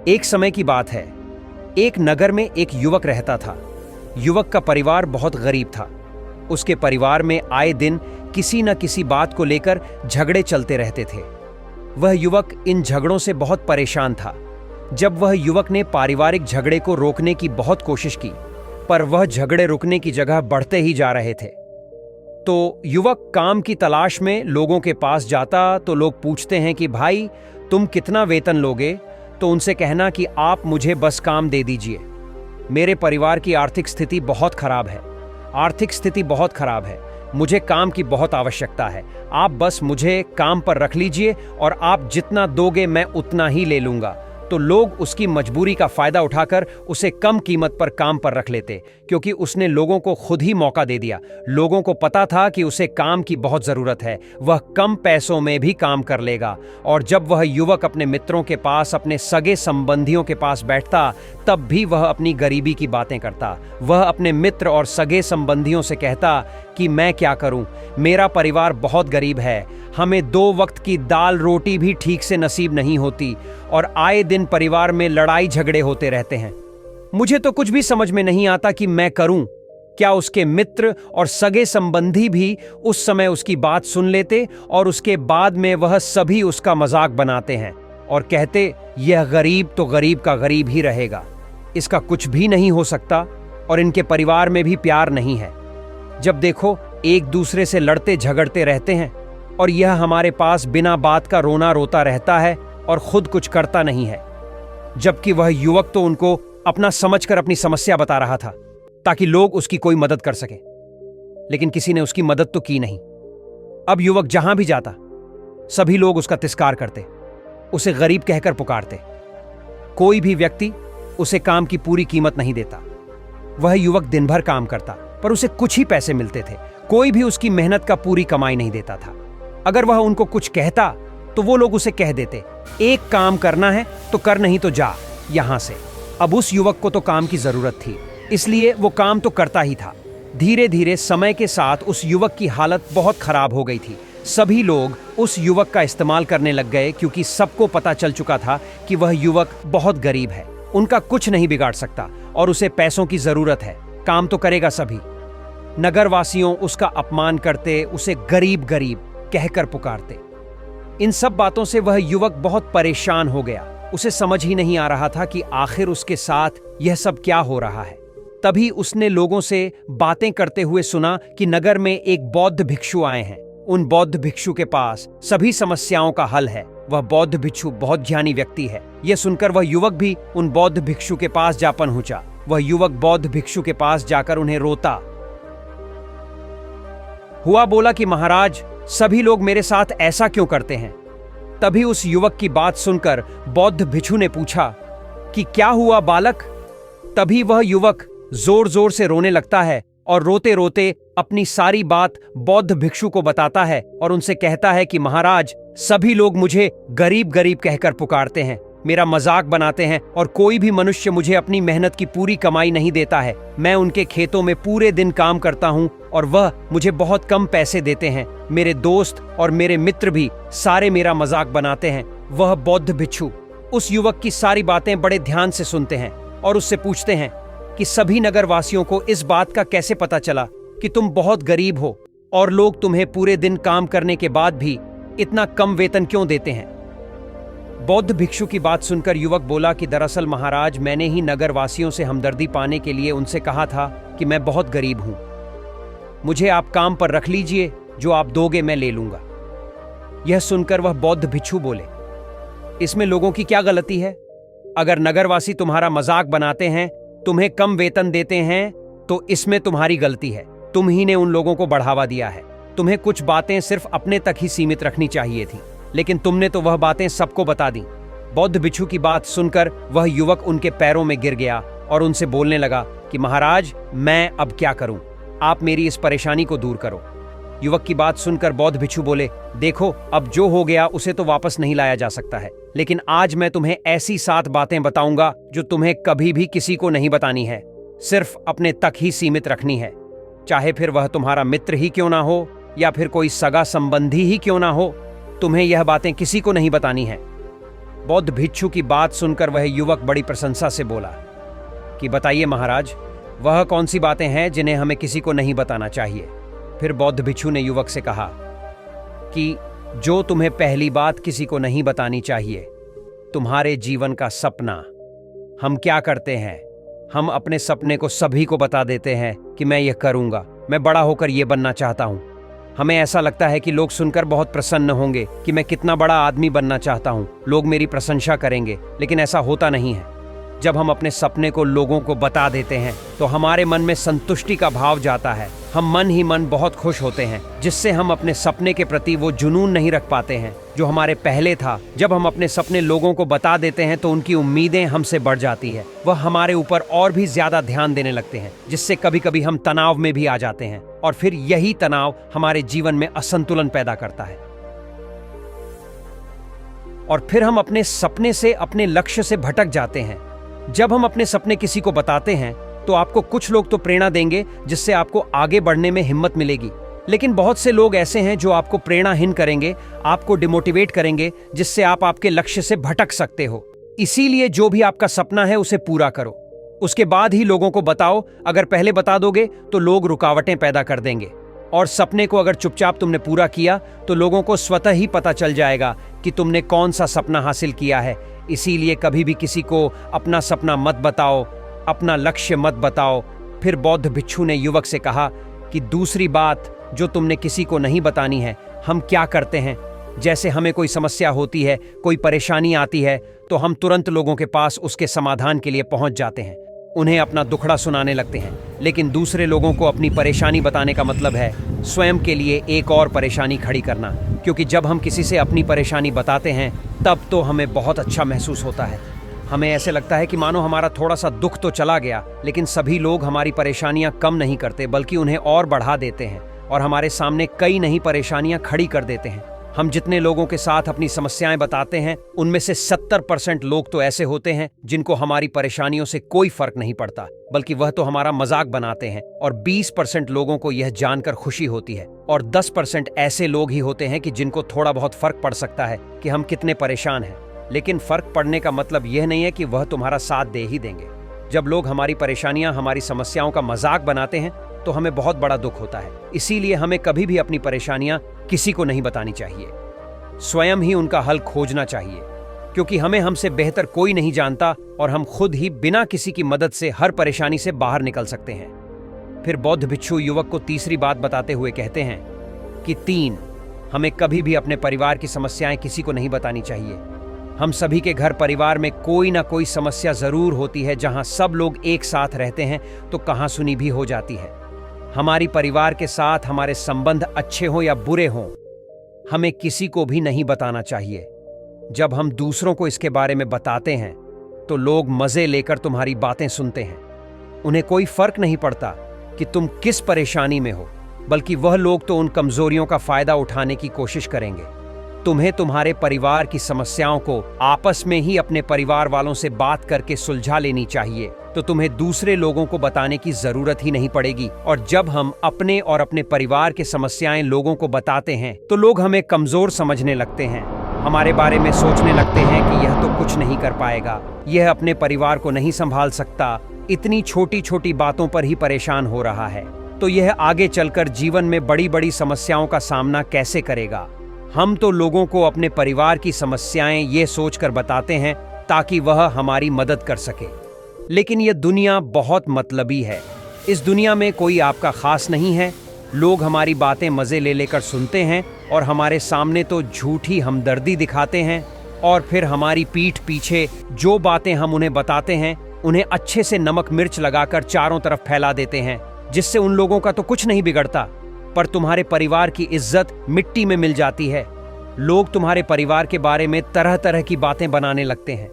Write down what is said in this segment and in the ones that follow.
एक समय की बात है। एक नगर में एक युवक रहता था। युवक का परिवार बहुत गरीब था। उसके परिवार में आए दिन किसी न किसी बात को लेकर झगड़े चलते रहते थे। वह युवक इन झगड़ों से बहुत परेशान था। जब वह युवक ने पारिवारिक झगड़े को रोकने की बहुत कोशिश की, पर वह झगड़े रुकने की जगह बढ़ते ही जा रहे थे। तो युवक काम की तलाश में लोगों के पास जाता तो लोग पूछते हैं कि भाई तुम कितना वेतन लोगे? तो उनसे कहना कि आप मुझे बस काम दे दीजिए। मेरे परिवार की आर्थिक स्थिति बहुत खराब है। आर्थिक स्थिति बहुत खराब है, मुझे काम की बहुत आवश्यकता है। आप बस मुझे काम पर रख लीजिए और आप जितना दोगे मैं उतना ही ले लूंगा। तो लोग उसकी मजबूरी का फायदा उठाकर उसे कम कीमत पर काम पर रख लेते, क्योंकि उसने लोगों को खुद ही मौका दे दिया। लोगों को पता था कि उसे काम की बहुत जरूरत है, वह कम पैसों में भी काम कर लेगा। और जब वह युवक अपने मित्रों के पास, अपने सगे संबंधियों के पास बैठता, तब भी वह अपनी गरीबी की बातें करता। वह अपने मित्र और सगे संबंधियों से कहता कि मैं क्या करूं, मेरा परिवार बहुत गरीब है, हमें 2 वक्त की दाल रोटी भी ठीक से नसीब नहीं होती और आए दिन परिवार में लड़ाई झगड़े होते रहते हैं। मुझे तो कुछ भी समझ में नहीं आता कि मैं करूं। क्या उसके मित्र और सगे संबंधी भी उस समय उसकी बात सुन लेते और उसके बाद में वह सभी उसका मजाक बनाते हैं और कहते यह गरीब तो गरीब का गरीब ही रहेगा, इसका कुछ भी नहीं हो सकता और इनके परिवार में भी प्यार नहीं है। जब देखो एक दूसरे से लड़ते झगड़ते रहते हैं और यह हमारे पास बिना बात का रोना रोता रहता है और खुद कुछ करता नहीं है। जबकि वह युवक तो उनको अपना समझकर अपनी समस्या बता रहा था ताकि लोग उसकी कोई मदद कर सके, लेकिन किसी ने उसकी मदद तो की नहीं। अब युवक जहां भी जाता सभी लोग उसका तिरस्कार करते, उसे गरीब कहकर पुकारते। कोई भी व्यक्ति उसे काम की पूरी कीमत नहीं देता। वह युवक दिन भर काम करता पर उसे कुछ ही पैसे मिलते थे। कोई भी उसकी मेहनत का पूरी कमाई नहीं देता था। अगर वह उनको कुछ कहता तो वो लोग उसे कह देते, एक काम करना है तो कर, नहीं तो जा यहां से। अब उस युवक को तो काम की जरूरत थी, इसलिए वो काम तो करता ही था। धीरे धीरे समय के साथ उस युवक की हालत बहुत खराब हो गई थी। सभी लोग उस युवक का इस्तेमाल करने लग गए, क्योंकि सबको पता चल चुका था कि वह युवक बहुत गरीब है, उनका कुछ नहीं बिगाड़ सकता और उसे पैसों की जरूरत है, काम तो करेगा सभी। नगरवासियों उसका अपमान करते, उसे गरीब गरीब कहकर पुकारते। इन सब बातों से वह युवक बहुत परेशान हो गया। उसे समझ ही नहीं आ रहा था कि आखिर उसके साथ यह सब क्या हो रहा है। तभी उसने लोगों से बातें करते हुए सुना कि नगर में एक बौद्ध भिक्षु आए हैं। उन बौद्ध भिक्षु के पास सभी समस्याओं का हल है। वह बौद्ध भिक्षु बहुत ज्ञानी व्यक्ति है। यह सुनकर वह युवक भी उन बौद्ध भिक्षु के पास जा पहुंचा। वह युवक बौद्ध भिक्षु के पास जाकर उन्हें रोता हुआ बोला कि महाराज, सभी लोग मेरे साथ ऐसा क्यों करते हैं? तभी उस युवक की बात सुनकर बौद्ध भिक्षु ने पूछा कि क्या हुआ बालक? तभी वह युवक जोर जोर से रोने लगता है और रोते रोते अपनी सारी बात बौद्ध भिक्षु को बताता है और उनसे कहता है कि महाराज, सभी लोग मुझे गरीब गरीब कहकर पुकारते हैं, मेरा मजाक बनाते हैं और कोई भी मनुष्य मुझे अपनी मेहनत की पूरी कमाई नहीं देता है। मैं उनके खेतों में पूरे दिन काम करता हूं और वह मुझे बहुत कम पैसे देते हैं। मेरे दोस्त और मेरे मित्र भी सारे मेरा मजाक बनाते हैं। वह बौद्ध भिक्षु उस युवक की सारी बातें बड़े ध्यान से सुनते हैं और उससे पूछते हैं कि सभी नगरवासियों को इस बात का कैसे पता चला कि तुम बहुत गरीब हो और लोग तुम्हें पूरे दिन काम करने के बाद भी इतना कम वेतन क्यों देते हैं? बौद्ध भिक्षु की बात सुनकर युवक बोला कि दरअसल महाराज, मैंने ही नगरवासियों से हमदर्दी पाने के लिए उनसे कहा था कि मैं बहुत गरीब हूं, मुझे आप काम पर रख लीजिए, जो आप दोगे मैं ले लूंगा। यह सुनकर वह बौद्ध भिक्षु बोले, इसमें लोगों की क्या गलती है? अगर नगरवासी तुम्हारा मजाक बनाते हैं, तुम्हें कम वेतन देते हैं, तो इसमें तुम्हारी गलती है। तुम ही ने उन लोगों को बढ़ावा दिया है। तुम्हें कुछ बातें सिर्फ अपने तक ही सीमित रखनी चाहिए थी, लेकिन तुमने तो वह बातें सबको बता दी। बौद्ध भिक्षु की बात सुनकर वह युवक उनके पैरों में गिर गया और उनसे बोलने लगा कि महाराज, मैं अब क्या करूं? आप मेरी इस परेशानी को दूर करो। युवक की बात सुनकर बौद्ध भिक्षु बोले, देखो, अब जो हो गया उसे तो वापस नहीं लाया जा सकता है, लेकिन आज मैं तुम्हें ऐसी 7 बातें बताऊंगा जो तुम्हें कभी भी किसी को नहीं बतानी है, सिर्फ अपने तक ही सीमित रखनी है। चाहे फिर वह तुम्हारा मित्र ही क्यों ना हो या फिर कोई सगा संबंधी ही क्यों ना हो, तुम्हें यह बातें किसी को नहीं बतानी है। बौद्ध भिक्षु की बात सुनकर वह युवक बड़ी प्रशंसा से बोला कि बताइए महाराज, वह कौन सी बातें हैं जिन्हें हमें किसी को नहीं बताना चाहिए। फिर बौद्ध भिक्षु ने युवक से कहा कि जो तुम्हें पहली बात किसी को नहीं बतानी चाहिए, तुम्हारे जीवन का सपना। हम क्या करते हैं, हम अपने सपने को सभी को बता देते हैं कि मैं यह करूंगा, मैं बड़ा होकर यह बनना चाहता हूं। हमें ऐसा लगता है कि लोग सुनकर बहुत प्रसन्न होंगे कि मैं कितना बड़ा आदमी बनना चाहता हूं, लोग मेरी प्रशंसा करेंगे, लेकिन ऐसा होता नहीं है। जब हम अपने सपने को लोगों को बता देते हैं तो हमारे मन में संतुष्टि का भाव जाता है। हम मन ही मन बहुत खुश होते हैं, जिससे हम अपने सपने के प्रति वो जुनून नहीं रख पाते हैं जो हमारे पहले था। जब हम अपने सपने लोगों को बता देते हैं तो उनकी उम्मीदें हमसे बढ़ जाती है, वह हमारे ऊपर और भी ज्यादा ध्यान देने लगते हैं, जिससे कभी कभी हम तनाव में भी आ जाते हैं और फिर यही तनाव हमारे जीवन में असंतुलन पैदा करता है और फिर हम अपने सपने से, अपने लक्ष्य से भटक जाते हैं। जब हम अपने सपने किसी को बताते हैं तो आपको कुछ लोग तो प्रेरणा देंगे, जिससे आपको आगे बढ़ने में हिम्मत मिलेगी, लेकिन बहुत से लोग ऐसे हैं जो आपको प्रेरणाहीन करेंगे, आपको डिमोटिवेट करेंगे, जिससे आप आपके लक्ष्य से भटक सकते हो। इसीलिए जो भी आपका सपना है उसे पूरा करो, उसके बाद ही लोगों को बताओ। अगर पहले बता दोगे तो लोग रुकावटें पैदा कर देंगे, और सपने को अगर चुपचाप तुमने पूरा किया तो लोगों को स्वतः ही पता चल जाएगा कि तुमने कौन सा सपना हासिल किया है। इसीलिए कभी भी किसी को अपना सपना मत बताओ, अपना लक्ष्य मत बताओ। फिर बौद्ध भिक्षु ने युवक से कहा कि दूसरी बात जो तुमने किसी को नहीं बतानी है, हम क्या करते हैं, जैसे हमें कोई समस्या होती है, कोई परेशानी आती है, तो हम तुरंत लोगों के पास उसके समाधान के लिए पहुंच जाते हैं, उन्हें अपना दुखड़ा सुनाने लगते हैं। लेकिन दूसरे लोगों को अपनी परेशानी बताने का मतलब है स्वयं के लिए एक और परेशानी खड़ी करना, क्योंकि जब हम किसी से अपनी परेशानी बताते हैं तब तो हमें बहुत अच्छा महसूस होता है। हमें ऐसे लगता है कि मानो हमारा थोड़ा सा दुख तो चला गया, लेकिन सभी लोग हमारी परेशानियां कम नहीं करते बल्कि उन्हें और बढ़ा देते हैं और हमारे सामने कई नई परेशानियां खड़ी कर देते हैं। हम जितने लोगों के साथ अपनी समस्याएं बताते हैं, उनमें से 70% लोग तो ऐसे होते हैं जिनको हमारी परेशानियों से कोई फर्क नहीं पड़ता, बल्कि वह तो हमारा मजाक बनाते हैं, और 20% लोगों को यह जानकर खुशी होती है, और 10% ऐसे लोग ही होते हैं कि जिनको थोड़ा बहुत फर्क पड़ सकता है कि हम कितने परेशान हैं। लेकिन फर्क पड़ने का मतलब यह नहीं है कि वह तुम्हारा साथ दे ही देंगे। जब लोग हमारी परेशानियां, हमारी समस्याओं का मजाक बनाते हैं तो हमें बहुत बड़ा दुख होता है। इसीलिए हमें कभी भी अपनी परेशानियां किसी को नहीं बतानी चाहिए, स्वयं ही उनका हल खोजना चाहिए, क्योंकि हमें हमसे बेहतर कोई नहीं जानता और हम खुद ही बिना किसी की मदद से हर परेशानी से बाहर निकल सकते हैं। फिर बौद्ध भिक्षु युवक को तीसरी बात बताते हुए कहते हैं कि 3, हमें कभी भी अपने परिवार की समस्याएं किसी को नहीं बतानी चाहिए। हम सभी के घर परिवार में कोई ना कोई समस्या जरूर होती है। जहां सब लोग एक साथ रहते हैं तो कहासुनी भी हो जाती है। हमारी परिवार के साथ हमारे संबंध अच्छे हों या बुरे हों, हमें किसी को भी नहीं बताना चाहिए। जब हम दूसरों को इसके बारे में बताते हैं तो लोग मजे लेकर तुम्हारी बातें सुनते हैं। उन्हें कोई फर्क नहीं पड़ता कि तुम किस परेशानी में हो, बल्कि वह लोग तो उन कमजोरियों का फायदा उठाने की कोशिश करेंगे। तुम्हें तुम्हारे परिवार की समस्याओं को आपस में ही अपने परिवार वालों से बात करके सुलझा लेनी चाहिए, तो तुम्हें दूसरे लोगों को बताने की जरूरत ही नहीं पड़ेगी। और जब हम अपने और अपने परिवार की समस्याएं लोगों को बताते हैं तो लोग हमें कमजोर समझने लगते हैं, हमारे बारे में सोचने लगते हैं कि यह तो कुछ नहीं कर पाएगा, यह अपने परिवार को नहीं संभाल सकता, इतनी छोटी छोटी बातों पर ही परेशान हो रहा है, तो यह आगे चलकर जीवन में बड़ी बड़ी समस्याओं का सामना कैसे करेगा। हम तो लोगों को अपने परिवार की समस्याएं ये सोचकर बताते हैं ताकि वह हमारी मदद कर सके, लेकिन यह दुनिया बहुत मतलबी है। इस दुनिया में कोई आपका खास नहीं है। लोग हमारी बातें मजे ले लेकर सुनते हैं और हमारे सामने तो झूठी हमदर्दी दिखाते हैं, और फिर हमारी पीठ पीछे जो बातें हम उन्हें बताते हैं उन्हें अच्छे से नमक मिर्च लगाकर चारों तरफ फैला देते हैं, जिससे उन लोगों का तो कुछ नहीं बिगड़ता, पर तुम्हारे परिवार की इज्जत मिट्टी में मिल जाती है। लोग तुम्हारे परिवार के बारे में तरह तरह की बातें बनाने लगते हैं,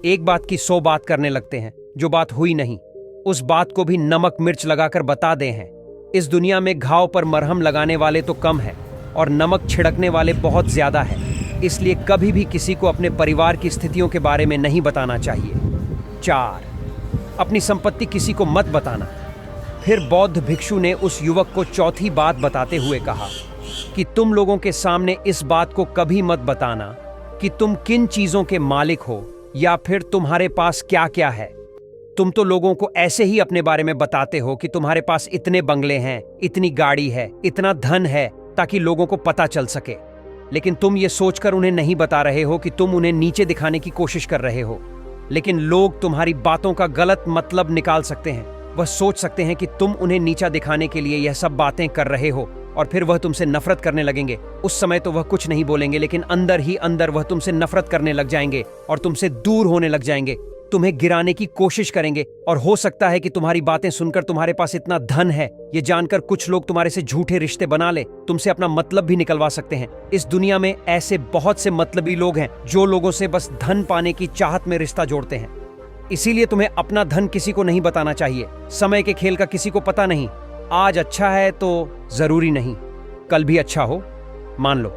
एक बात की 100 बात करने लगते हैं, जो बात हुई नहीं उस बात को भी नमक मिर्च लगाकर बता दे हैं। इस दुनिया में घाव पर मरहम लगाने वाले तो कम है और नमक छिड़कने वाले बहुत ज्यादा है। इसलिए कभी भी किसी को अपने परिवार की स्थितियों के बारे में नहीं बताना चाहिए। 4, अपनी संपत्ति किसी को मत बताना। फिर बौद्ध भिक्षु ने उस युवक को चौथी बात बताते हुए कहा कि तुम लोगों के सामने इस बात को कभी मत बताना कि तुम किन चीजों के मालिक हो या फिर तुम्हारे पास क्या क्या है। तुम तो लोगों को ऐसे ही अपने बारे में बताते हो कि तुम्हारे पास इतने बंगले हैं, इतनी गाड़ी है, इतना धन है, ताकि लोगों को पता चल सके। लेकिन तुम ये सोचकर उन्हें नहीं बता रहे हो कि तुम उन्हें नीचे दिखाने की कोशिश कर रहे हो। लेकिन लोग तुम्हारी बातों का गलत मतलब निकाल सकते हैं। वह सोच सकते हैं कि तुम उन्हें नीचा दिखाने के लिए यह सब बातें कर रहे हो और फिर वह तुमसे नफरत करने लगेंगे। उस समय तो वह कुछ नहीं बोलेंगे, लेकिन अंदर ही अंदर वह तुमसे नफरत करने लग जाएंगे और तुमसे दूर होने लग जाएंगे, तुम्हें गिराने की कोशिश करेंगे। और हो सकता है कि तुम्हारी बातें सुनकर तुम्हारे पास इतना धन है ये जानकर कुछ लोग तुम्हारे से झूठे रिश्ते बना ले, तुमसे अपना मतलब भी निकलवा सकते हैं। इस दुनिया में ऐसे बहुत से मतलबी लोग हैं जो लोगों से बस धन पाने की चाहत में रिश्ता जोड़ते हैं। इसीलिए तुम्हें अपना धन किसी को नहीं बताना चाहिए। समय के खेल का किसी को पता नहीं। आज अच्छा है तो जरूरी नहीं कल भी अच्छा हो। मान लो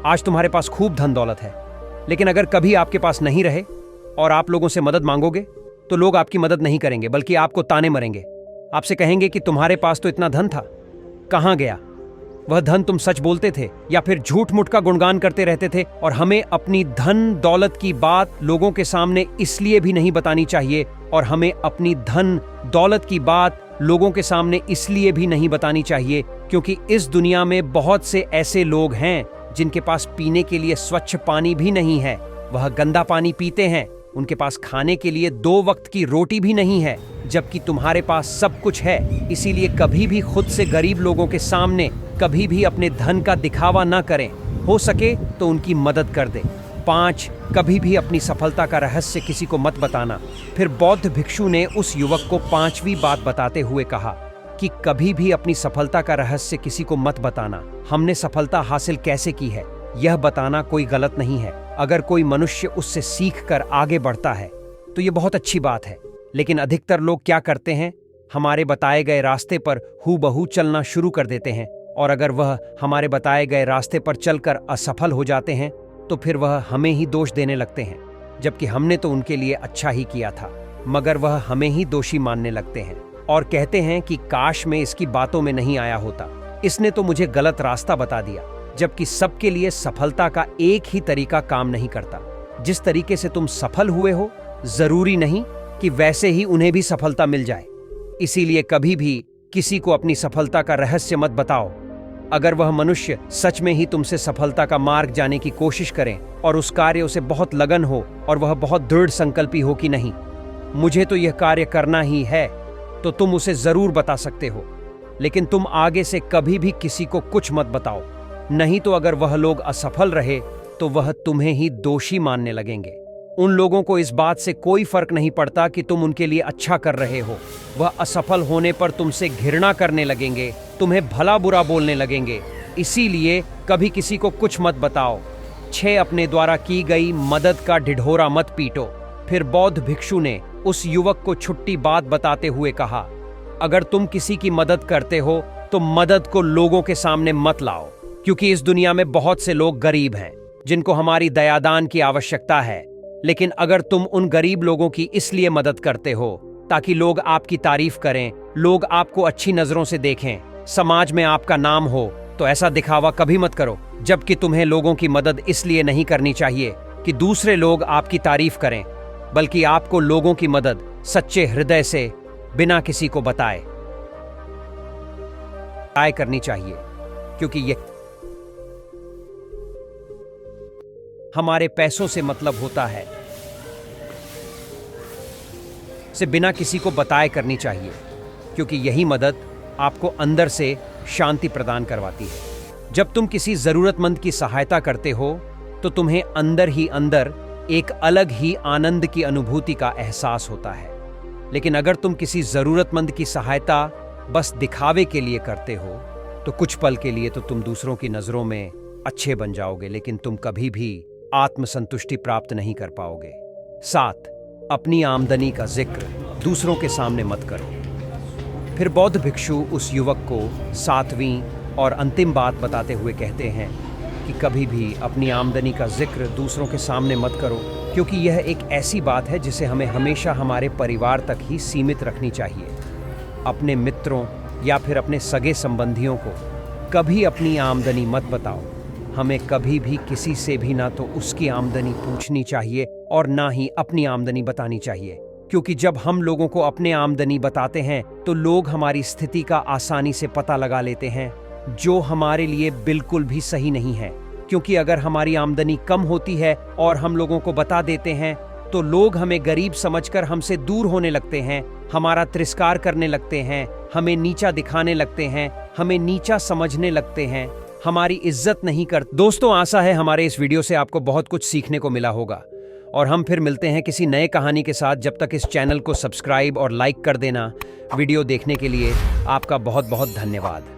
आज तुम्हारे पास खूब धन दौलत है, लेकिन अगर कभी आपके पास नहीं रहे और आप लोगों से मदद मांगोगे तो लोग आपकी मदद नहीं करेंगे, बल्कि आपको ताने मरेंगे। आपसे कहेंगे कि तुम्हारे पास तो इतना धन था, कहां गया वह धन? तुम सच बोलते थे या फिर झूठ मूठ का गुणगान करते रहते थे? और हमें अपनी धन दौलत की बात लोगों के सामने इसलिए भी नहीं बतानी चाहिए, और हमें अपनी धन दौलत की बात लोगों के सामने इसलिए भी नहीं बतानी चाहिए क्योंकि इस दुनिया में बहुत से ऐसे लोग हैं जिनके पास पीने के लिए स्वच्छ पानी भी नहीं है। वह गंदा पानी पीते हैं। उनके पास खाने के लिए 2 वक्त की रोटी भी नहीं है, जबकि तुम्हारे पास सब कुछ है। इसीलिए कभी भी खुद से गरीब लोगों के सामने कभी भी अपने धन का दिखावा ना करें। हो सके तो उनकी मदद कर दे। 5, कभी भी अपनी सफलता का रहस्य किसी को मत बताना। फिर बौद्ध भिक्षु ने उस युवक को 5वीं बात बताते हुए कहा कि कभी भी अपनी सफलता का रहस्य किसी को मत बताना। हमने सफलता हासिल कैसे की है यह बताना कोई गलत नहीं है। अगर कोई मनुष्य उससे सीख कर आगे बढ़ता है तो ये बहुत अच्छी बात है। लेकिन अधिकतर लोग क्या करते हैं, हमारे बताए गए रास्ते पर हूबहू चलना शुरू कर देते हैं, और अगर वह हमारे बताए गए रास्ते पर चलकर असफल हो जाते हैं तो फिर वह हमें ही दोष देने लगते हैं, जबकि हमने तो उनके लिए अच्छा ही किया था। मगर वह हमें ही दोषी मानने लगते हैं और कहते हैं कि काश मैं इसकी बातों में नहीं आया होता, इसने तो मुझे गलत रास्ता बता दिया। जबकि सबके लिए सफलता का एक ही तरीका काम नहीं करता। जिस तरीके से तुम सफल हुए हो जरूरी नहीं कि वैसे ही उन्हें भी सफलता मिल जाए। इसीलिए कभी भी किसी को अपनी सफलता का रहस्य मत बताओ। अगर वह मनुष्य सच में ही तुमसे सफलता का मार्ग जाने की कोशिश करें और उस कार्य उसे बहुत लगन हो और वह बहुत दृढ़ संकल्पी हो कि नहीं मुझे तो यह कार्य करना ही है, तो तुम उसे जरूर बता सकते हो। लेकिन तुम आगे से कभी भी किसी को कुछ मत बताओ, नहीं तो अगर वह लोग असफल रहे तो वह तुम्हें ही दोषी मानने लगेंगे। उन लोगों को इस बात से कोई फर्क नहीं पड़ता कि तुम उनके लिए अच्छा कर रहे हो। वह असफल होने पर तुमसे घृणा करने लगेंगे, तुम्हें भला बुरा बोलने लगेंगे। इसीलिए कभी किसी को कुछ मत बताओ। 6, अपने द्वारा की गई मदद का ढिढोरा मत पीटो। फिर बौद्ध भिक्षु ने उस युवक को छुट्टी बात बताते हुए कहा, अगर तुम किसी की मदद करते हो तो मदद को लोगों के सामने मत लाओ, क्योंकि इस दुनिया में बहुत से लोग गरीब हैं जिनको हमारी दयादान की आवश्यकता है। लेकिन अगर तुम उन गरीब लोगों की इसलिए मदद करते हो ताकि लोग आपकी तारीफ करें, लोग आपको अच्छी नजरों से देखें, समाज में आपका नाम हो, तो ऐसा दिखावा कभी मत करो। जबकि तुम्हें लोगों की मदद इसलिए नहीं करनी चाहिए कि दूसरे लोग आपकी तारीफ करें, बल्कि आपको लोगों की मदद सच्चे हृदय से बिना किसी को बताए करनी चाहिए, क्योंकि ये हमारे पैसों से मतलब होता है से बिना किसी को बताए करनी चाहिए, क्योंकि यही मदद आपको अंदर से शांति प्रदान करवाती है। जब तुम किसी जरूरतमंद की सहायता करते हो तो तुम्हें अंदर ही अंदर एक अलग ही आनंद की अनुभूति का एहसास होता है। लेकिन अगर तुम किसी जरूरतमंद की सहायता बस दिखावे के लिए करते हो तो कुछ पल के लिए तो तुम दूसरों की नजरों में अच्छे बन जाओगे, लेकिन तुम कभी भी आत्मसंतुष्टि प्राप्त नहीं कर पाओगे। 7, अपनी आमदनी का जिक्र दूसरों के सामने मत करो। फिर बौद्ध भिक्षु उस युवक को 7वीं और अंतिम बात बताते हुए कहते हैं कि कभी भी अपनी आमदनी का जिक्र दूसरों के सामने मत करो, क्योंकि यह एक ऐसी बात है जिसे हमें हमेशा हमारे परिवार तक ही सीमित रखनी चाहिए। अपने मित्रों या फिर अपने सगे संबंधियों को कभी अपनी आमदनी मत बताओ। हमें कभी भी किसी से भी ना तो उसकी आमदनी पूछनी चाहिए और ना ही अपनी आमदनी बतानी चाहिए, क्योंकि जब हम लोगों को अपने आमदनी बताते हैं तो लोग हमारी स्थिति का आसानी से पता लगा लेते हैं, जो हमारे लिए बिल्कुल भी सही नहीं है। क्योंकि अगर हमारी आमदनी कम होती है और हम लोगों को बता देते हैं तो लोग हमें गरीब समझकर हमसे दूर होने लगते हैं, हमारा तिरस्कार करने लगते हैं, हमें नीचा दिखाने लगते हैं, हमें नीचा समझने लगते हैं, हमारी इज्जत नहीं करते। दोस्तों, आशा है हमारे इस वीडियो से आपको बहुत कुछ सीखने को मिला होगा और हम फिर मिलते हैं किसी नए कहानी के साथ। जब तक इस चैनल को सब्सक्राइब और लाइक कर देना। वीडियो देखने के लिए आपका बहुत बहुत धन्यवाद।